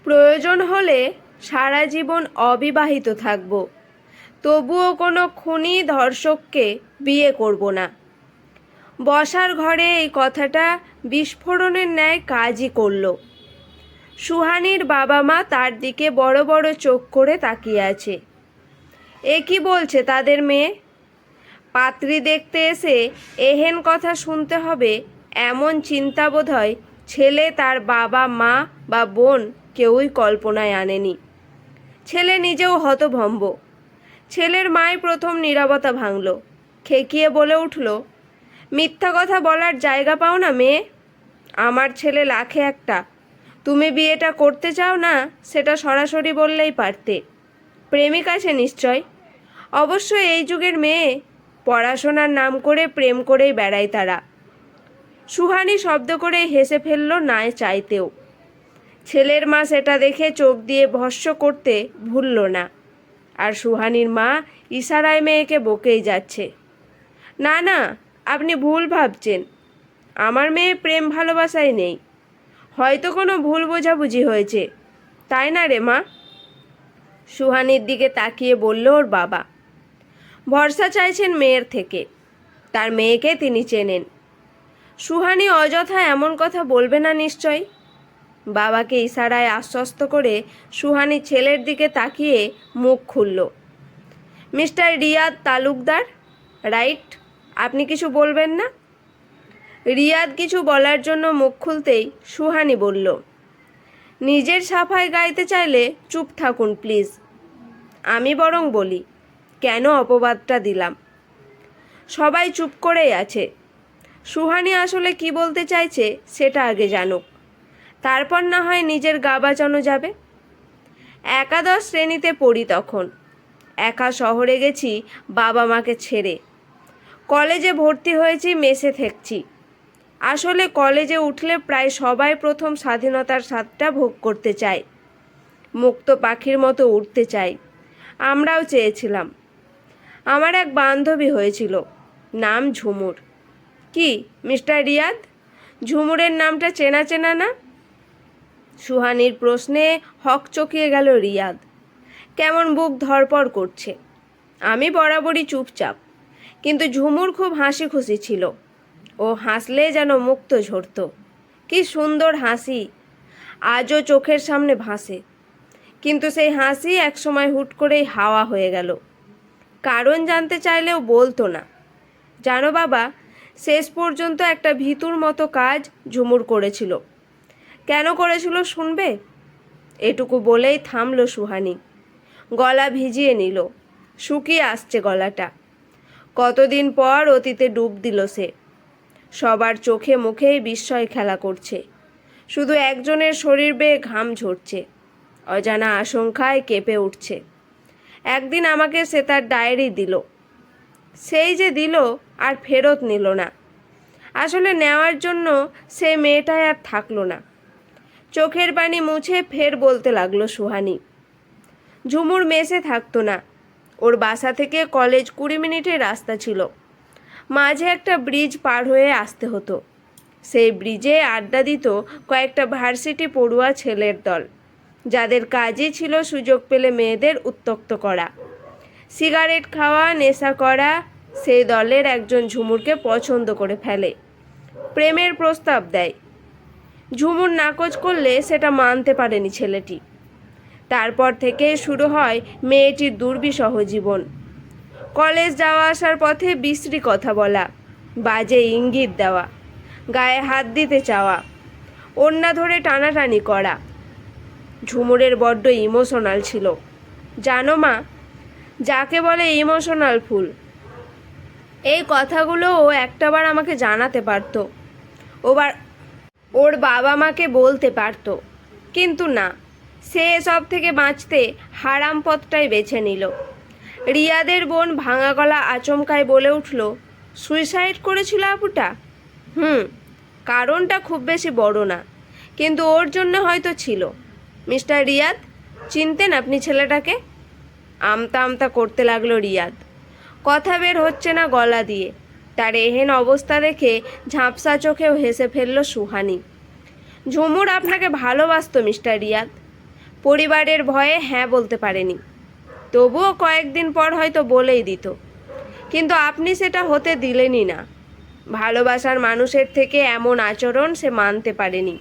প্রয়োজন হলে সারা জীবন অবিবাহিত থাকব, তবুও কোনো খুনি ধর্ষককে বিয়ে করব না। বসার ঘরে এই কথাটা বিস্ফোরণের ন্যায় কাজই করল। সুহানির বাবা মা তার দিকে বড় বড় চোখ করে তাকিয়ে আছে। এ কি বলছে তাদের মেয়ে? পাত্রী দেখতে এসে এহেন কথা শুনতে হবে এমন চিন্তা বোধহয় ছেলে, তার বাবা মা বা বোন কেউই কল্পনায় আনেনি। ছেলে নিজেও হতভম্ব। ছেলের মাই প্রথম নীরবতা ভাঙল। খেকিয়ে বলে উঠল, মিথ্যা কথা বলার জায়গা পাও না মেয়ে। আমার ছেলে লাখে একটা। তুমি বিয়েটা করতে চাও না সেটা সরাসরি বললেই পারতে। প্রেমিক আছে নিশ্চয়। অবশ্যই এই যুগের মেয়ে পড়াশোনার নাম করে প্রেম করেই বেড়ায় তারা। সুহানি শব্দ করে হেসে ফেলল না চাইতেও। ছেলের মা সেটা দেখে চোখ দিয়ে ভস্ম করতে ভুলল না। আর সুহানির মা ইশারায় মেয়েকে বকেই যাচ্ছে। না না, আপনি ভুল ভাবছেন। আমার মেয়ে প্রেম ভালোবাসায় নেই। হয়তো কোনো ভুল বোঝাবুঝি হয়েছে, তাই না রে মা? সুহানির দিকে তাকিয়ে বলল ওর বাবা। ভরসা চাইছেন মেয়ের থেকে। তার মেয়েকে তিনি চেনেন। সুহানি অযথা এমন কথা বলবে না নিশ্চয়। বাবাকে ইশারায় আশ্বস্ত করে সুহানি ছেলের দিকে তাকিয়ে মুখ খুলল। Mister Riyad Talukdar, right? আপনি কিছু বলবেন না? রিয়াদ কিছু বলার জন্য মুখ খুলতেই সুহানি বলল, নিজের সাফাই গাইতে চাইলে চুপ থাকুন প্লিজ। আমি বরং বলি, কেন অপবাদটা দিলাম। সবাই চুপ করেই আছে। সুহানি আসলে কি বলতে চাইছে সেটা আগে জানুক, তারপর না হয় নিজের গা বাঁচানো যাবে। একাদশ শ্রেণীতে পড়ি তখন। একা শহরে গেছি বাবা মাকে ছেড়ে। কলেজে ভর্তি হয়েছি, মেসে থাকছি। আসলে কলেজে উঠলে প্রায় সবাই প্রথম স্বাধীনতার স্বাদটা ভোগ করতে চায়। মুক্ত পাখির মতো উঠতে চায়। আমরাও চেয়েছিলাম। আমার এক বান্ধবী হয়েছিল, নাম ঝুমুর। কি মিস্টার রিয়াদ, ঝুমুরের নামটা চেনা চেনা না? সুহানির প্রশ্নে হকচকিয়ে গেল রিয়াদ। কেমন বুক ধড়পড় করছে। আমি বরাবরই চুপচাপ, কিন্তু ঝুমুর খুব হাসি খুশি ছিল। ও হাসলে যেন মুক্ত ঝরত। কি সুন্দর হাসি, আজও চোখের সামনে ভাসে। কিন্তু সেই হাসি একসময় হুট করেই হাওয়া হয়ে গেল। কারণ জানতে চাইলেও বলতো না। জানো বাবা, শেষ পর্যন্ত একটা ভীতুর মতো কাজ ঝুমুর করেছিল। কেন করেছিল শুনবে? এটুকু বলেই থামল সুহানি। গলা ভিজিয়ে নিল। শুকিয়ে আসছে গলাটা। কতদিন পর অতীতে ডুব দিল সে। সবার চোখে মুখেই বিস্ময় খেলা করছে। শুধু একজনের শরীর বেয়ে ঘাম ঝরছে। অজানা আশঙ্কায় কেঁপে উঠছে। একদিন আমাকে সে তার ডায়েরি দিল। সেই যে দিল আর ফেরত নিল না। আসলে নেওয়ার জন্য সে মেয়েটাই আর থাকলো না। চোখের পানি মুছে ফের বলতে লাগলো সুহানি। ঝুমুর মেসে থাকতো না। ওর বাসা থেকে কলেজ 20 মিনিটের রাস্তা ছিল। মাঝে একটা ব্রিজ পার হয়ে আসতে হতো। সেই ব্রিজে আড্ডা দিত কয়েকটা ভার্সিটি পড়ুয়া ছেলের দল, যাদের কাজই ছিল সুযোগ পেলে মেয়েদের উত্ত্যক্ত করা, সিগারেট খাওয়া, নেশা করা। সেই দলের একজন ঝুমুরকে পছন্দ করে ফেলে, প্রেমের প্রস্তাব দেয়। ঝুমুর নাকচ করলে সেটা মানতে পারেনি ছেলেটি। তারপর থেকে শুরু হয় মেয়েটির দুর্বিষহ জীবন। কলেজ যাওয়া আসার পথে বিশ্রী কথা বলা, বাজে ইঙ্গিত দেওয়া, গায়ে হাত দিতে চাওয়া, ওড়না ধরে টানাটানি করা। ঝুমুরের বড্ড ইমোশনাল ছিল। জানো মা, যাকে বলে ইমোশনাল ফুল। এই কথাগুলো ও একটাবার আমাকে জানাতে পারত, ওর বাবা মাকে বলতে পারত। কিন্তু না, সে এসব থেকে বাঁচতে হারাম পথটাই বেছে নিল। রিয়াদের বোন ভাঙা গলা আচমকায় বলে উঠল, সুইসাইড করেছিল আপুটা? কারণটা খুব বেশি বড় না, কিন্তু ওর জন্য হয়তো ছিল। মিস্টার রিয়াদ, চিনতেন আপনি ছেলেটাকে? আমতা আমতা করতে লাগলো রিয়াদ। কথা বের হচ্ছে না গলা দিয়ে। তার এহেন অবস্থা দেখে ঝাঁপসা চোখেও হেসে ফেলল সুহানি। ঝুমুর আপনাকে ভালোবাসতো মিস্টার রিয়াদ। পরিবারের ভয়ে হ্যাঁ বলতে পারেনি, তবুও কয়েকদিন পর হয়তো বলেই দিত, কিন্তু আপনি সেটা হতে দিলেনই না। ভালোবাসার মানুষের থেকে এমন আচরণ সে মানতে পারেনি।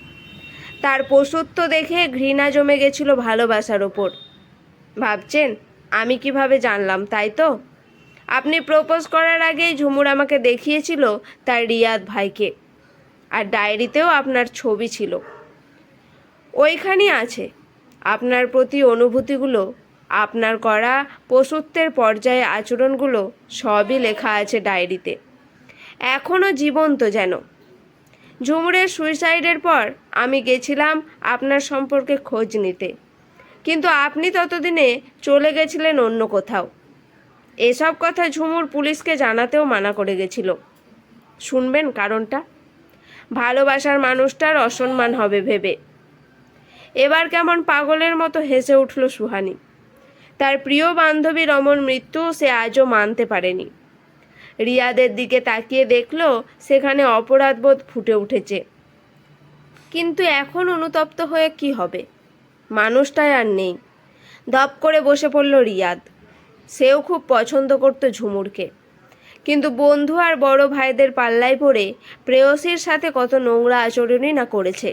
তার পশুত্ব দেখে ঘৃণা জমে গেছিল ভালোবাসার ওপর। ভাবছেন আমি কিভাবে জানলাম, তাই তো? আপনি প্রপোজ করার আগেই ঝুমুর আমাকে দেখিয়েছিল তার রিয়াদ ভাইকে, আর ডায়েরিতেও আপনার ছবি ছিল। ওইখানেই আছে আপনার প্রতি অনুভূতিগুলো, আপনার করা পশুত্বের পর্যায়ে আচরণগুলো সবই লেখা আছে ডায়েরিতে, এখনও জীবন্ত যেন। ঝুমুরের সুইসাইডের পর আমি গেছিলাম আপনার সম্পর্কে খোঁজ নিতে, কিন্তু আপনি ততদিনে চলে গেছিলেন অন্য কোথাও। এসব কথা ঝুমুর পুলিশকে জানাতেও মানা করে গেছিল। শুনবেন কারণটা? ভালোবাসার মানুষটার অসম্মান হবে ভেবে। এবার কেমন পাগলের মতো হেসে উঠল সুহানি। তার প্রিয় বান্ধবী রমন মৃত্যু সে আজও মানতে পারেনি। রিয়াদের দিকে তাকিয়ে দেখল সেখানে অপরাধবোধ ফুটে উঠেছে। কিন্তু এখন অনুতপ্ত হয়ে কি হবে? মানুষটাই আর নেই। ধপ করে বসে পড়ল রিয়াদ। সেও খুব পছন্দ করত ঝুমুরকে, কিন্তু বন্ধু আর বড় ভাইদের পাল্লায় পড়ে প্রেয়সীর সাথে কত নোংরা আচরণই না করেছে।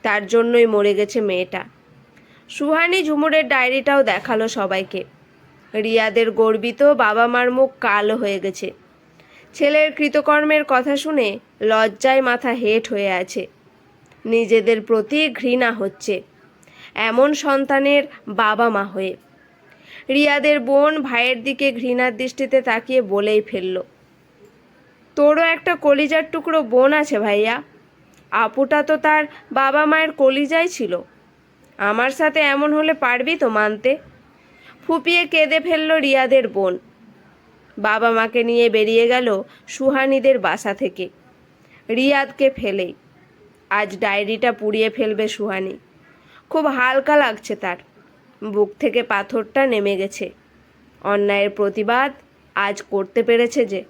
তার জন্যই মরে গেছে মেয়েটা। সুহানি ঝুমুরের ডায়েরিটাও দেখালো সবাইকে। রিয়াদের গর্বিত বাবা মার মুখ কালো হয়ে গেছে। ছেলের কৃতকর্মের কথা শুনে লজ্জায় মাথা হেঁট হয়ে আছে। নিজেদের প্রতি ঘৃণা হচ্ছে এমন সন্তানের বাবা মা হয়ে। রিয়াদের বোন ভাইয়ের দিকে ঘৃণার দৃষ্টিতে তাকিয়ে বলেই ফেলল, তোরও একটা কলিজার টুকরো বোন আছে ভাইয়া। আপুটা তো তার বাবা মায়ের কলিজাই ছিল। আমার সাথে এমন হলে পারবি তো মানতে? ফুপিয়ে কেঁদে ফেলল রিয়াদের বোন। বাবা মাকে নিয়ে বেরিয়ে গেল সুহানিদের বাসা থেকে, রিয়াদকে ফেলেই। আজ ডায়েরিটা পুড়িয়ে ফেলবে সুহানি। খুব হালকা লাগছে তার। বুক থেকে পাথরটা নেমে গেছে। অন্যায়ের প্রতিবাদ আজ করতে পেরেছে যে।